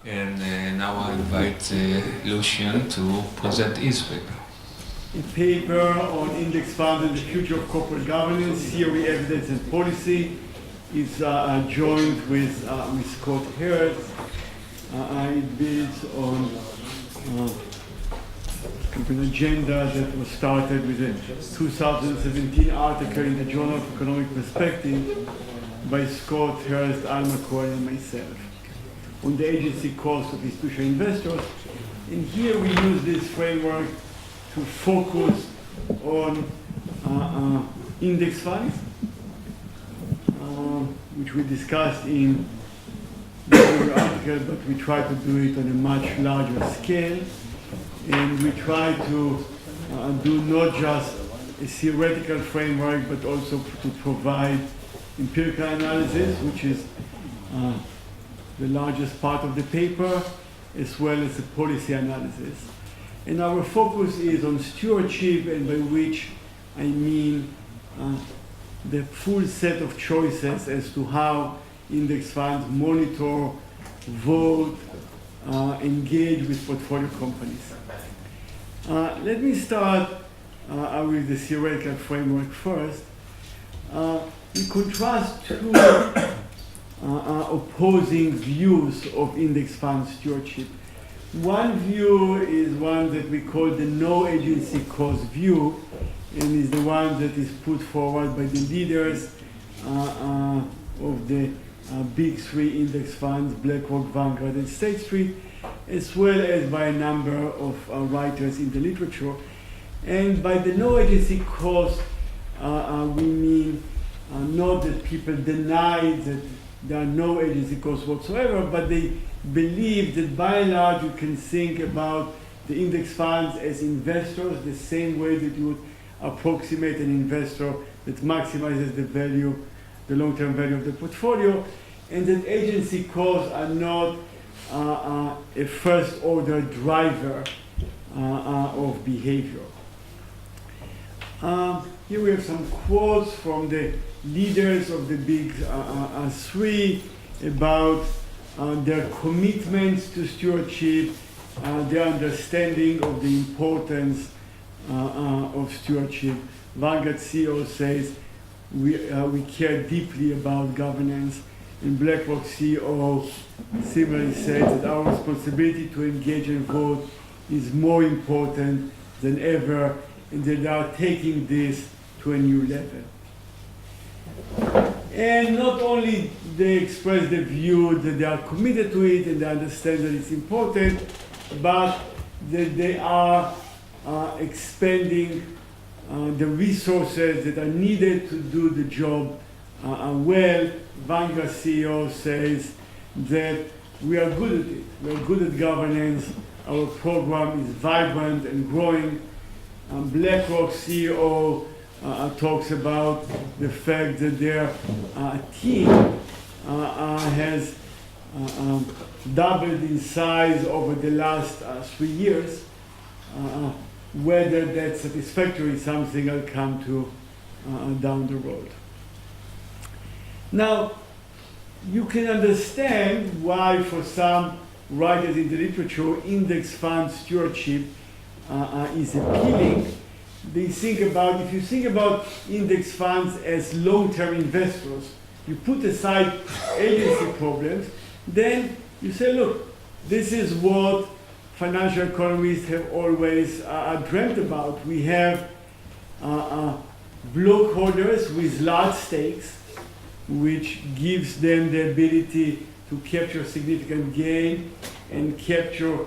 And now I invite Lucian to present his paper. A paper on index funds and the future of corporate governance, theory, evidence, and policy is joined with Scott Harris. It builds on an agenda that was started with a 2017 article in the Journal of Economic Perspective by Scott Harris, Alma Cohen, and myself on the agency cost of institutional investors. And here we use this framework to focus on index funds, which we discussed in the article, but we try to do it on a much larger scale. And we try to do not just a theoretical framework, but also to provide empirical analysis, which is the largest part of the paper, as well as a policy analysis. And our focus is on stewardship, and by which I mean the full set of choices as to how index funds monitor, vote, engage with portfolio companies. Let me start with the theoretical framework first. In contrast to opposing views of index fund stewardship. One view is one that we call the no agency cost view, and is the one that is put forward by the leaders of the big three index funds, BlackRock, Vanguard, and State Street, as well as by a number of writers in the literature. And by the no agency cost, we mean not that people deny that there are no agency costs whatsoever, but they believe that by and large you can think about the index funds as investors the same way that you would approximate an investor that maximizes the value, the long-term value of the portfolio, and that agency costs are not a first-order driver of behavior. Here we have some quotes from the leaders of the big three about their commitments to stewardship, their understanding of the importance of stewardship. Vanguard CEO says, we care deeply about governance, and BlackRock CEO similarly says that our responsibility to engage and vote is more important than ever, and that they are taking this to a new level. And not only they express the view that they are committed to it and they understand that it's important, but that they are expending the resources that are needed to do the job well. Vanguard CEO says that we are good at it. We are good at governance. Our program is vibrant and growing. BlackRock CEO talks about the fact that their team has doubled in size over the last 3 years. Whether that's satisfactory is something I'll come to down the road. Now, you can understand why for some writers in the literature, index fund stewardship is appealing. They think about, if you think about index funds as long-term investors, you put aside agency problems, then you say, look, this is what financial economists have always dreamt about. We have block holders with large stakes, which gives them the ability to capture significant gain and capture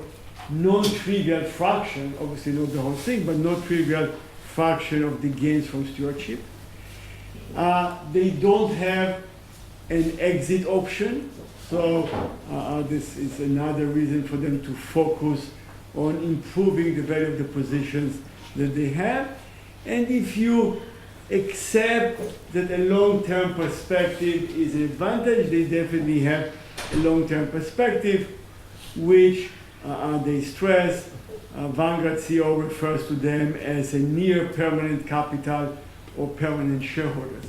non-trivial fraction, obviously not the whole thing, but non-trivial fraction of the gains from stewardship. They don't have an exit option, so this is another reason for them to focus on improving the value of the positions that they have. And if you accept that a long-term perspective is an advantage, they definitely have a long-term perspective, which they stress. Vanguard CEO refers to them as a near permanent capital or permanent shareholders.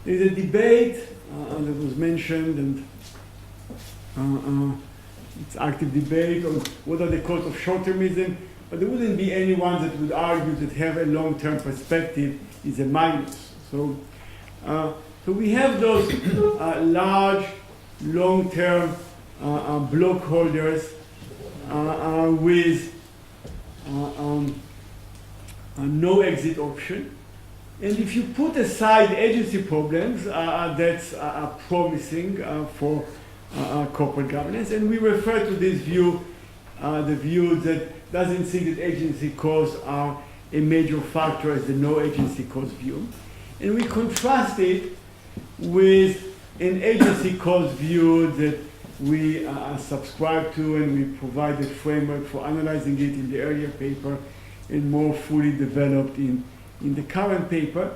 There's a debate that was mentioned, and it's active debate on what are the costs of short-termism, but there wouldn't be anyone that would argue that have a long-term perspective is a minus. So we have those large, long-term block holders with no exit option. And if you put aside agency problems, that's promising for corporate governance. And we refer to this view, the view that doesn't think that agency costs are a major factor as the no agency cost view. And we contrast it with an agency cost view that we subscribe to, and we provide a framework for analyzing it in the earlier paper and more fully developed in the current paper.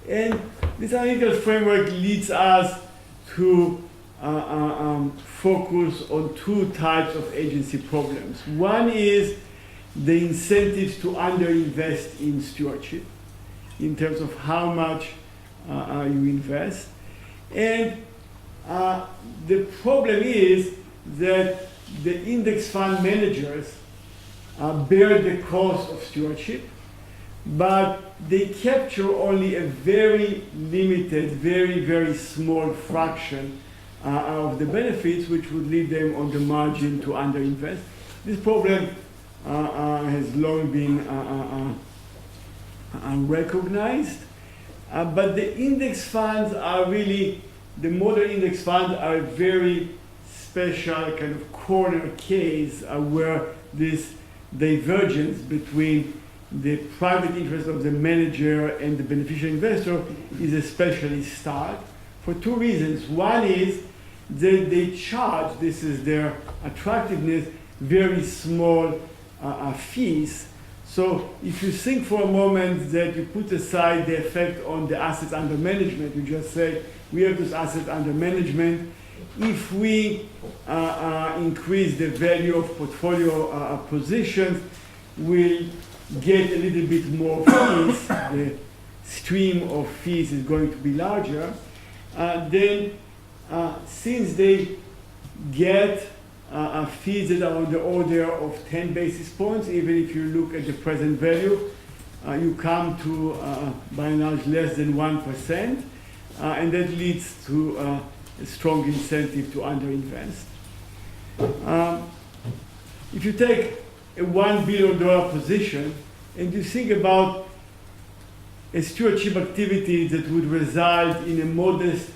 And this analytical framework leads us to focus on two types of agency problems. One is the incentives to underinvest in stewardship in terms of how much you invest. And the problem is that the index fund managers bear the cost of stewardship, but they capture only a very limited, very, very small fraction of the benefits, which would lead them on the margin to underinvest. This problem has long been recognized, but the index funds are really, the modern index funds are a very special kind of corner case where this divergence between the private interest of the manager and the beneficial investor is especially stark for two reasons. One is that they charge, this is their attractiveness, very small fees. So if you think for a moment that you put aside the effect on the assets under management, you just say, we have those assets under management. If we increase the value of portfolio positions, we'll get a little bit more fees. The stream of fees is going to be larger. Then, since they get fees that are on the order of 10 basis points, even if you look at the present value, you come to, by and large, less than 1%. And that leads to a strong incentive to underinvest. If you take a $1 billion position and you think about a stewardship activity that would result in a modest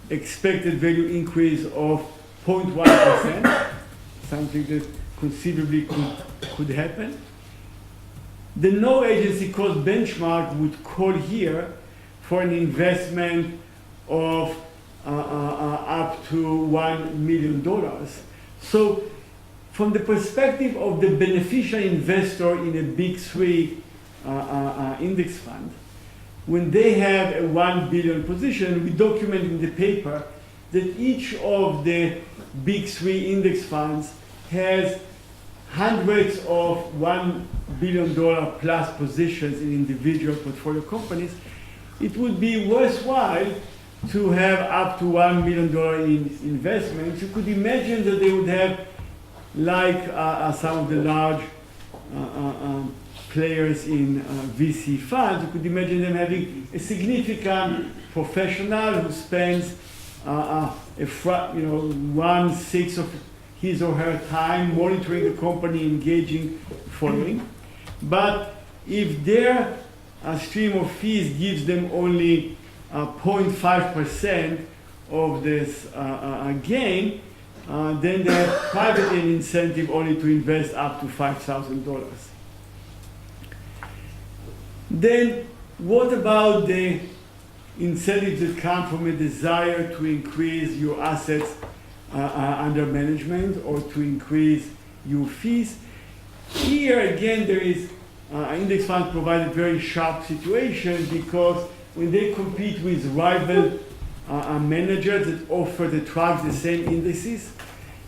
expected value increase of 0.1%, something that conceivably could happen, the no agency cost benchmark would call here for an investment of up to $1 million. So from the perspective of the beneficial investor in a big three index fund, when they have a 1 billion position, we document in the paper that each of the big three index funds has hundreds of $1 billion plus positions in individual portfolio companies. It would be worthwhile to have up to $1 million in investments. You could imagine that they would have, like some of the large players in VC funds, you could imagine them having a significant professional who spends 1/6 of his or her time monitoring the company, engaging, following. But if their stream of fees gives them only 0.5% of this gain, then they have privately an incentive only to invest up to $5,000. Then what about the incentives that come from a desire to increase your assets under management or to increase your fees? Here again, there is index funds provide a very sharp situation, because when they compete with rival managers that offer the tracks the same indices,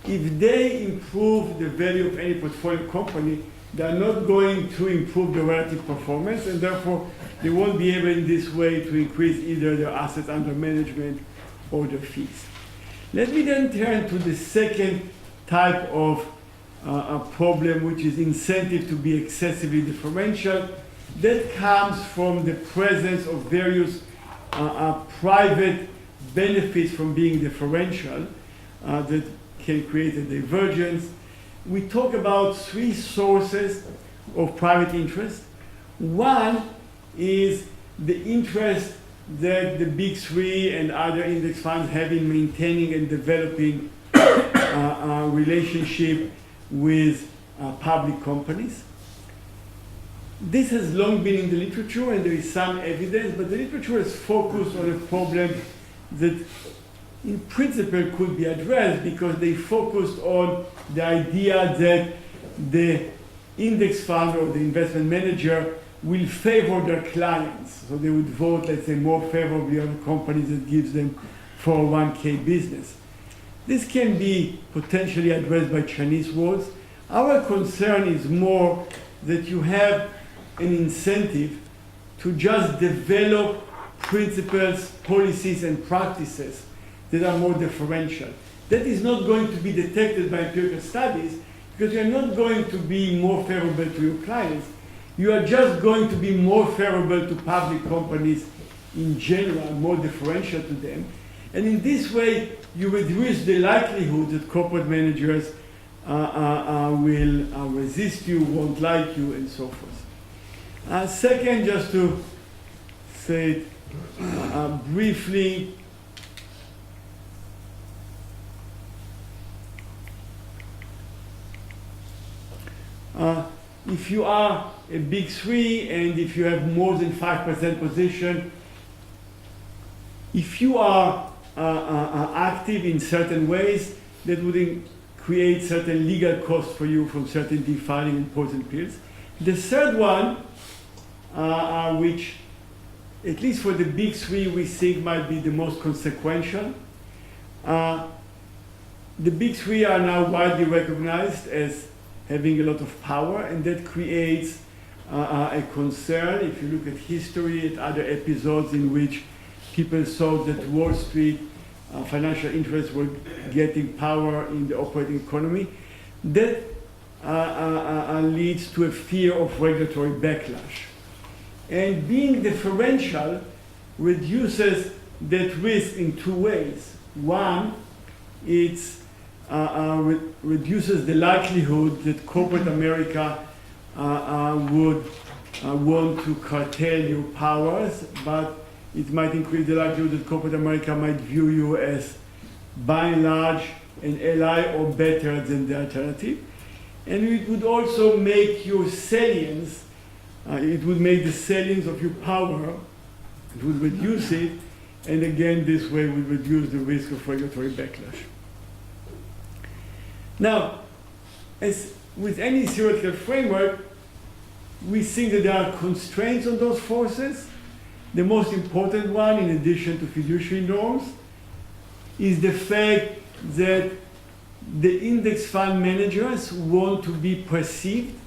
if they improve the value of any portfolio company, they are not going to improve the relative performance, and therefore they won't be able in this way to increase either their assets under management or their fees. Let me then turn to the second type of a problem, which is incentive to be excessively differential. That comes from the presence of various private benefits from being differential that can create a divergence. We talk about three sources of private interest. One is the interest that the big three and other index funds have in maintaining and developing a relationship with public companies. This has long been in the literature, and there is some evidence, but the literature has focused on a problem that in principle could be addressed, because they focused on the idea that the index fund or the investment manager will favor their clients. So they would vote, let's say, more favorably on companies that gives them 401k business. This can be potentially addressed by Chinese walls. Our concern is more that you have an incentive to just develop principles, policies, and practices that are more differential. That is not going to be detected by empirical studies, because you are not going to be more favorable to your clients. You are just going to be more favorable to public companies in general, more differential to them. And in this way, you reduce the likelihood that corporate managers will resist you, won't like you, and so forth. Second, just to say it briefly, if you are a big three and if you have more than 5% position, if you are active in certain ways, that would create certain legal costs for you from certain defiling important periods. The third one, which at least for the big three we think might be the most consequential, the big three are now widely recognized as having a lot of power, and that creates a concern. If you look at history, at other episodes in which people saw that Wall Street financial interests were getting power in the operating economy, that leads to a fear of regulatory backlash. And being differential reduces that risk in two ways. One, it's reduces the likelihood that corporate America would want to curtail your powers, but it might increase the likelihood that corporate America might view you as, by and large, an ally or better than the alternative. And it would also make your salience, it would make the salience of your power, it would reduce it, and again, this way would reduce the risk of regulatory backlash. Now, as with any theoretical framework, we think that there are constraints on those forces. The most important one, in addition to fiduciary norms, is the fact that the index fund managers want to be perceived.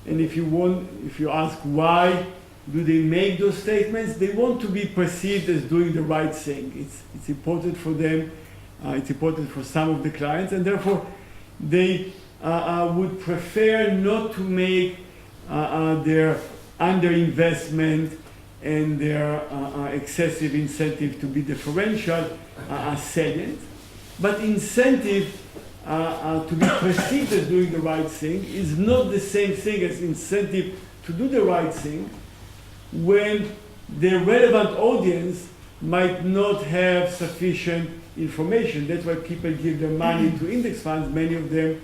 And if you ask why do they make those statements, they want to be perceived as doing the right thing. It's important for them, it's important for some of the clients, and therefore they would prefer not to make their underinvestment and their excessive incentive to be differential salient. But incentive to be perceived as doing the right thing is not the same thing as incentive to do the right thing when the relevant audience might not have sufficient information. That's why people give their money to index funds. Many of them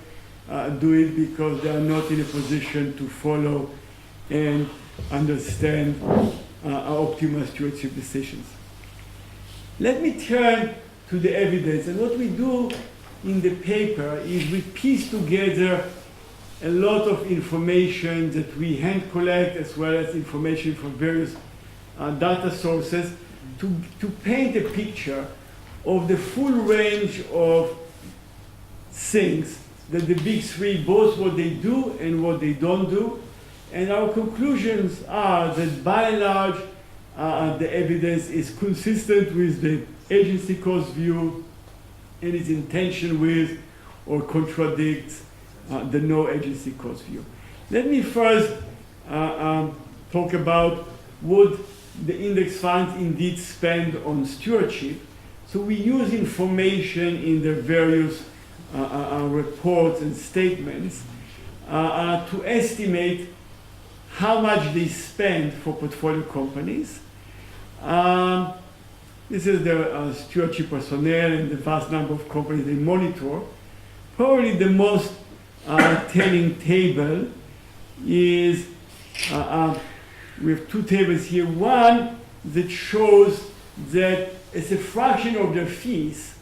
do it because they are not in a position to follow and understand optimal stewardship decisions. Let me turn to the evidence. And what we do in the paper is we piece together a lot of information that we hand collect, as well as information from various data sources, to paint a picture of the full range of things that the big three, both what they do and what they don't do. And our conclusions are that by and large, the evidence is consistent with the agency cost view, and is in tension with or contradicts the no agency cost view. Let me first talk about what the index funds indeed spend on stewardship. So we use information in the various reports and statements to estimate how much they spend for portfolio companies. This is the stewardship personnel and the vast number of companies they monitor. Probably the most telling table is, we have two tables here. One that shows that as a fraction of their fees,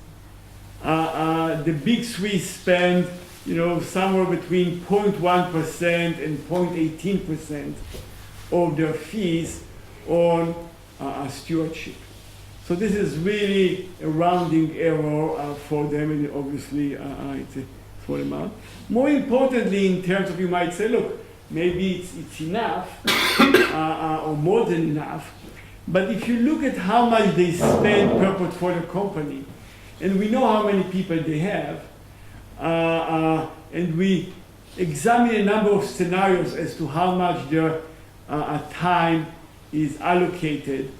the big three spend somewhere between 0.1% and 0.18% of their fees on stewardship. So this is really a rounding error for them, and obviously it's a small amount. More importantly, in terms of, you might say, look, maybe it's enough or more than enough. But if you look at how much they spend per portfolio company, and we know how many people they have, and we examine a number of scenarios as to how much their time is allocated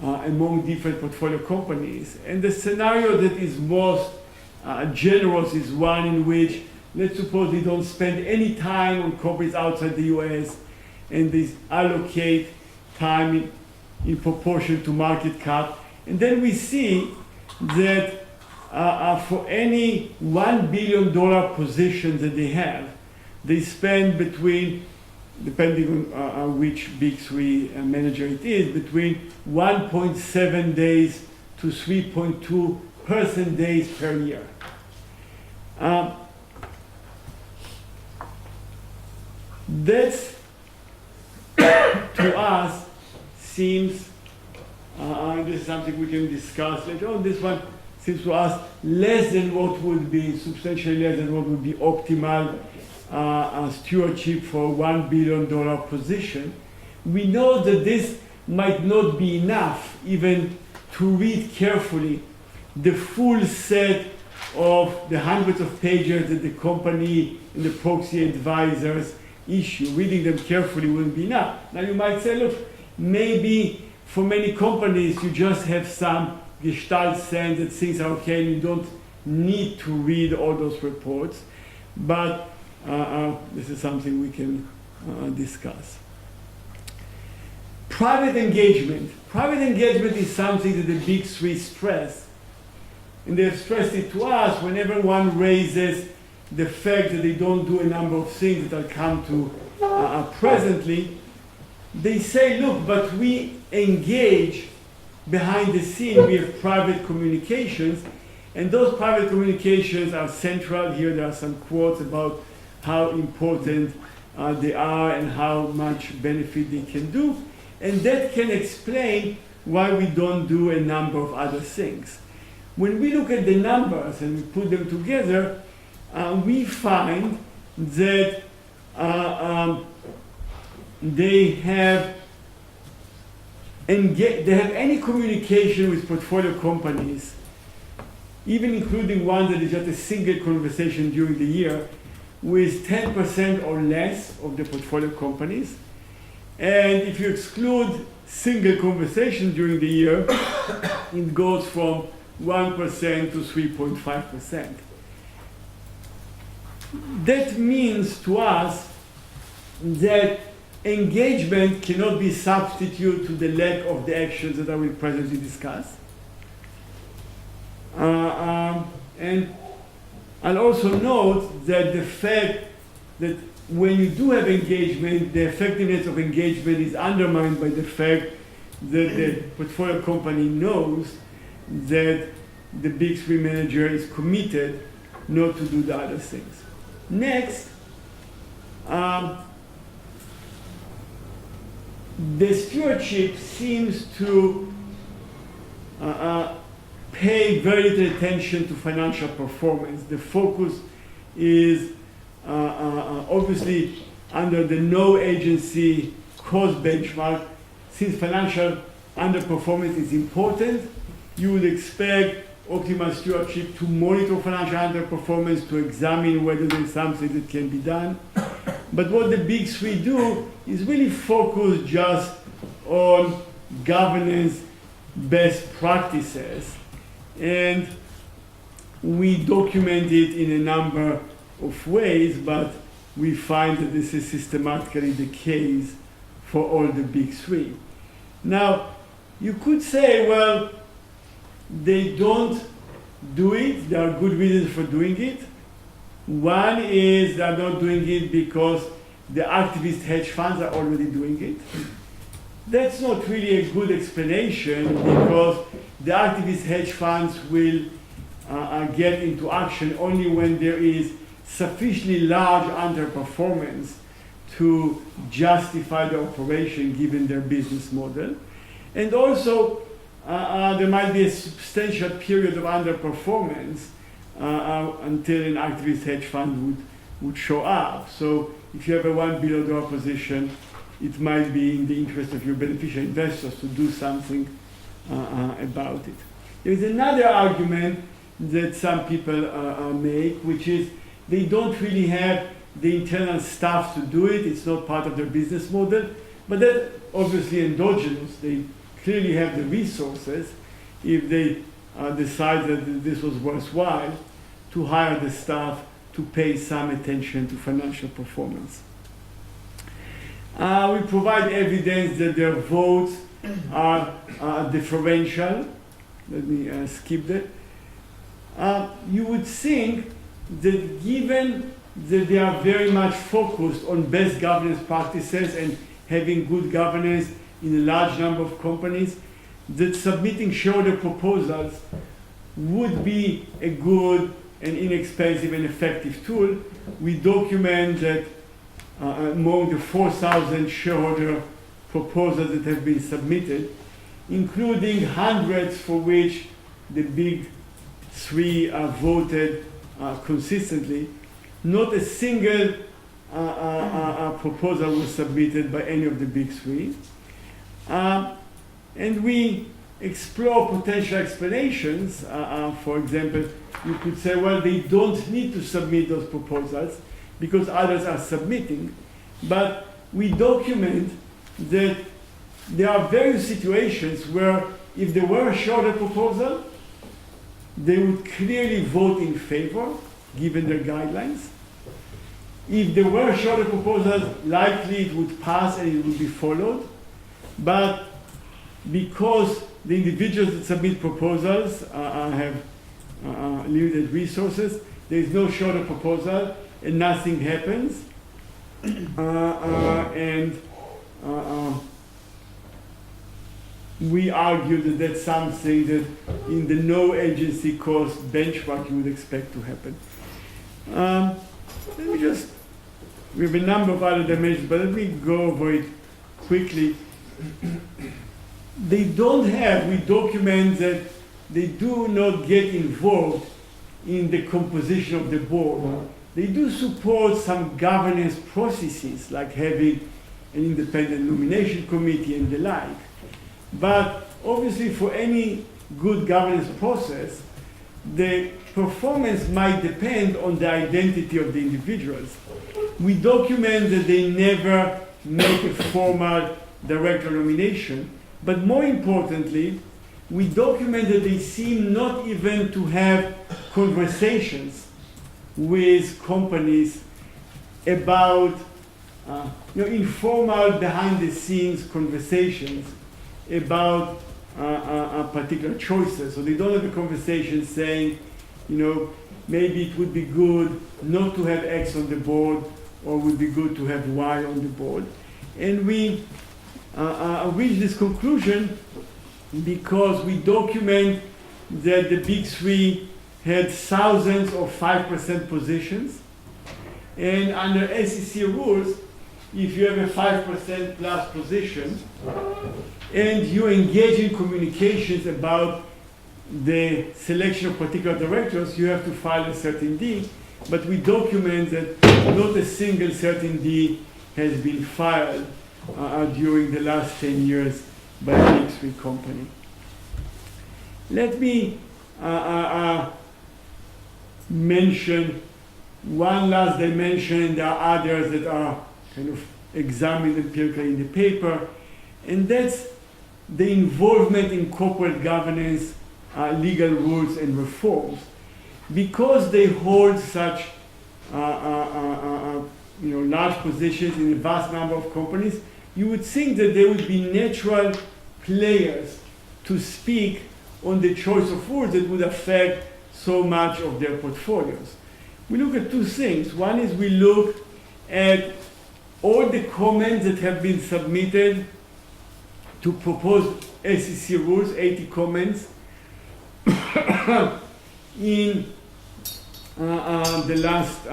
among different portfolio companies. And the scenario that is most generous is one in which, let's suppose they don't spend any time on companies outside the US, and they allocate time in proportion to market cap. And then we see that for any $1 billion position that they have, they spend between, depending on which big three manager it is, between 1.7 days to 3.2 person days per year. That's, to us, seems, this is something we can discuss later on, this one seems to us less than what would be, substantially less than what would be optimal stewardship for a $1 billion position. We know that this might not be enough even to read carefully the full set of the hundreds of pages that the company and the proxy advisors issue. Reading them carefully wouldn't be enough. Now you might say, look, maybe for many companies you just have some gestalt sense that things are okay and you don't need to read all those reports. But this is something we can discuss. Private engagement. Private engagement is something that the big three stress. And they have stressed it to us whenever one raises the fact that they don't do a number of things that I'll come to presently. They say, look, but we engage behind the scene. We have private communications, and those private communications are central. Here there are some quotes about how important they are and how much benefit they can do. And that can explain why we don't do a number of other things. When we look at the numbers and we put them together, we find that they have any communication with portfolio companies, even including one that is just a single conversation during the year, with 10% or less of the portfolio companies. And if you exclude single conversations during the year, it goes from 1% to 3.5%. That means to us that engagement cannot be substitute to the lack of the actions that I will presently discuss. And I'll also note that the fact that when you do have engagement, the effectiveness of engagement is undermined by the fact that the portfolio company knows that the big three manager is committed not to do the other things. Next, the stewardship seems to pay very little attention to financial performance. The focus is obviously under the no agency cost benchmark. Since financial underperformance is important, you would expect optimal stewardship, to monitor financial underperformance, to examine whether there's something that can be done. But what the big three do is really focus just on governance best practices. And we document it in a number of ways, but we find that this is systematically the case for all the big three. Now, you could say, well, they don't do it. There are good reasons for doing it. One is they're not doing it because the activist hedge funds are already doing it. That's not really a good explanation, because the activist hedge funds will get into action only when there is sufficiently large underperformance to justify the operation given their business model. And also, there might be a substantial period of underperformance until an activist hedge fund would show up. So if you have a $1 billion position, it might be in the interest of your beneficial investors to do something about it. There is another argument that some people make, which is they don't really have the internal staff to do it. It's not part of their business model. But that's obviously endogenous. They clearly have the resources if they decide that this was worthwhile to hire the staff to pay some attention to financial performance. We provide evidence that their votes are differential. Let me skip that. You would think that given that they are very much focused on best governance practices and having good governance in a large number of companies, that submitting shareholder proposals would be a good and inexpensive and effective tool. We document that among the 4,000 shareholder proposals that have been submitted, including hundreds for which the big three voted consistently, not a single proposal was submitted by any of the big three. And we explore potential explanations. For example, you could say, well, they don't need to submit those proposals because others are submitting. But we document that there are various situations where if there were a shareholder proposal, they would clearly vote in favor, given their guidelines. If there were shareholder proposals, likely it would pass and it would be followed. But because the individuals that submit proposals have limited resources, there is no shareholder proposal and nothing happens. We argue that that's something that in the no agency cost benchmark you would expect to happen. Let me just, we have a number of other dimensions, but let me go over it quickly. They don't have, we document that they do not get involved in the composition of the board. They do support some governance processes, like having an independent nomination committee and the like. But obviously for any good governance process, the performance might depend on the identity of the individuals. We document that they never make a formal director nomination, but more importantly, we document that they seem not even to have conversations with companies about informal behind-the-scenes conversations about particular choices. So they don't have a conversation saying, maybe it would be good not to have X on the board, or would be good to have Y on the board. And we reach this conclusion because we document that the big three had thousands of 5% positions. And under SEC rules, if you have a 5% plus position and you engage in communications about the selection of particular directors, you have to file a 13D. But we document that not a single 13D has been filed during the last 10 years by a big three company. Let me mention one last dimension, and there are others that are kind of examined empirically in the paper, and that's the involvement in corporate governance, legal rules, and reforms. Because they hold such large positions in a vast number of companies, you would think that they would be natural players to speak on the choice of rules that would affect so much of their portfolios. We look at two things. One is we look at all the comments that have been submitted to proposed SEC rules, 80 comments, in the last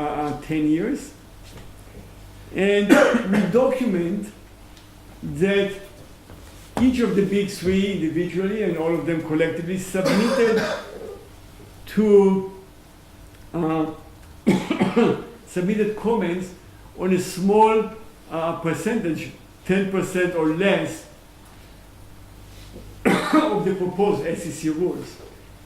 10 years. And we document that each of the big three individually and all of them collectively submitted to submitted comments on a small percentage, 10% or less, of the proposed SEC rules.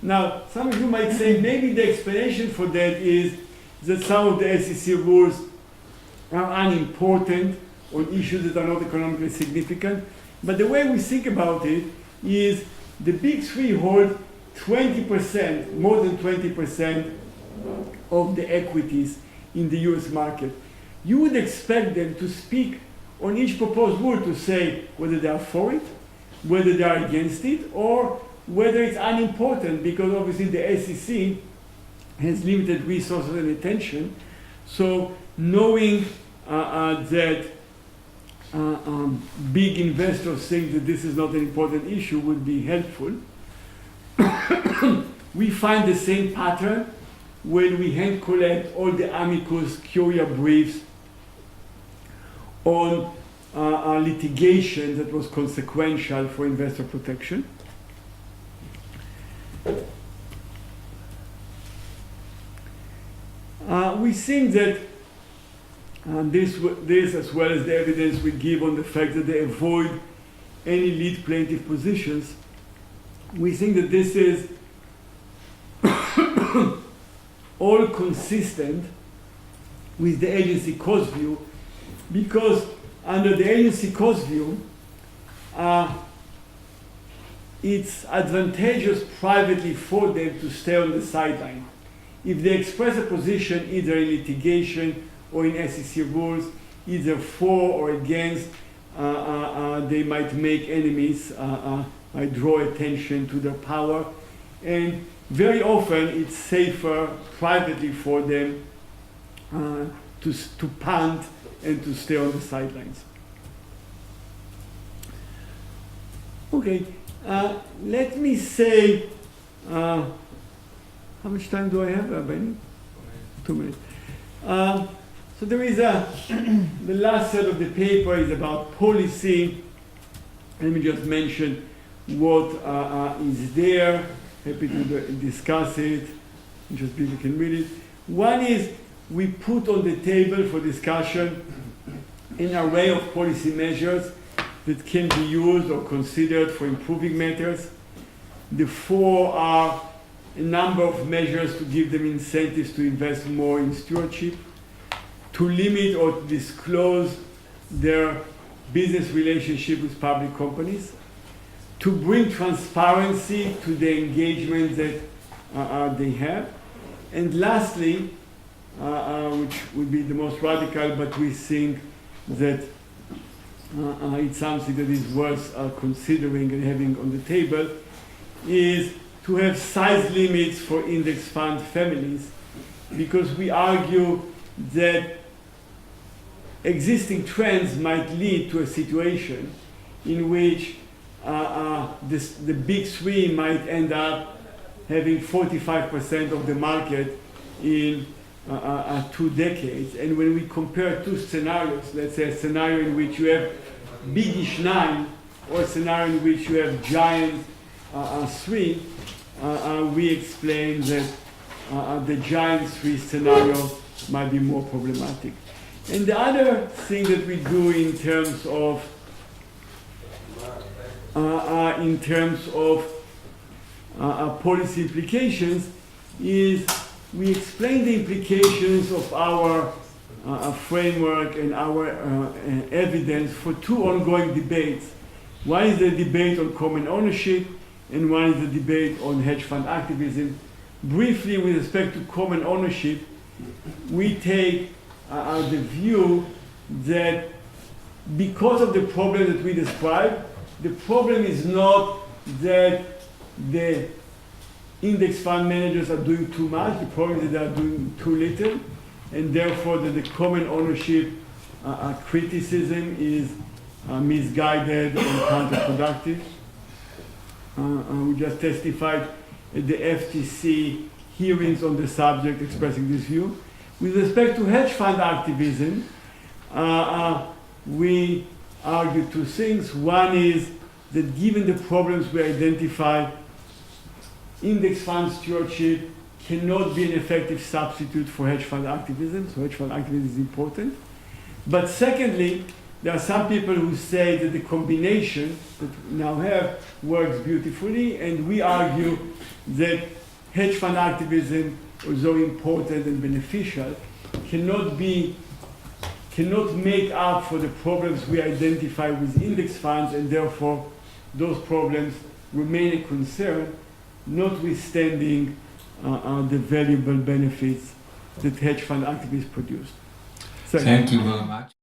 Now, some of you might say maybe the explanation for that is that some of the SEC rules are unimportant on issues that are not economically significant. But the way we think about it is the big three hold 20%, more than 20% of the equities in the US market. You would expect them to speak on each proposed rule to say whether they are for it, whether they are against it, or whether it's unimportant, because obviously the SEC has limited resources and attention. So knowing that big investors think that this is not an important issue would be helpful. We find the same pattern when we hand collect all the amicus curiae briefs on litigation that was consequential for investor protection. We think that this, as well as the evidence we give on the fact that they avoid any lead plaintiff positions, we think that this is all consistent with the agency cost view, because under the agency cost view, it's advantageous privately for them to stay on the sideline. If they express a position either in litigation or in SEC rules, either for or against, they might make enemies, might draw attention to their power. And very often it's safer privately for them to punt and to stay on the sidelines. Okay, let me say, how much time do I have, Benny? 2 minutes. So there is the last set of the paper is about policy. Let me just mention what is there. Happy to discuss it. Just people can read it. One is we put on the table for discussion an array of policy measures that can be used or considered for improving matters. The four are a number of measures to give them incentives to invest more in stewardship, to limit or to disclose their business relationship with public companies, to bring transparency to the engagement that they have, and lastly, which would be the most radical, but we think that it's something that is worth considering and having on the table, is to have size limits for index fund families, because we argue that existing trends might lead to a situation in which the big three might end up having 45% of the market in 2 decades. And when we compare two scenarios, let's say a scenario in which you have biggish 9 or a scenario in which you have giant 3, we explain that the giant 3 scenario might be more problematic. And the other thing that we do in terms of policy implications is we explain the implications of our framework and our evidence for two ongoing debates. One is the debate on common ownership, and one is the debate on hedge fund activism. Briefly, with respect to common ownership, we take the view that because of the problem that we described, the problem is not that the index fund managers are doing too much, the problem is that they are doing too little, and therefore that the common ownership criticism is misguided and counterproductive. We just testified at the FTC hearings on the subject expressing this view. With respect to hedge fund activism, we argue two things. One is that given the problems we identified, index fund stewardship cannot be an effective substitute for hedge fund activism, so hedge fund activism is important. But secondly, there are some people who say that the combination that we now have works beautifully, and we argue that hedge fund activism, although important and beneficial, cannot make up for the problems we identify with index funds, and therefore those problems remain a concern, notwithstanding the valuable benefits that hedge fund activists produce. Thank you very much.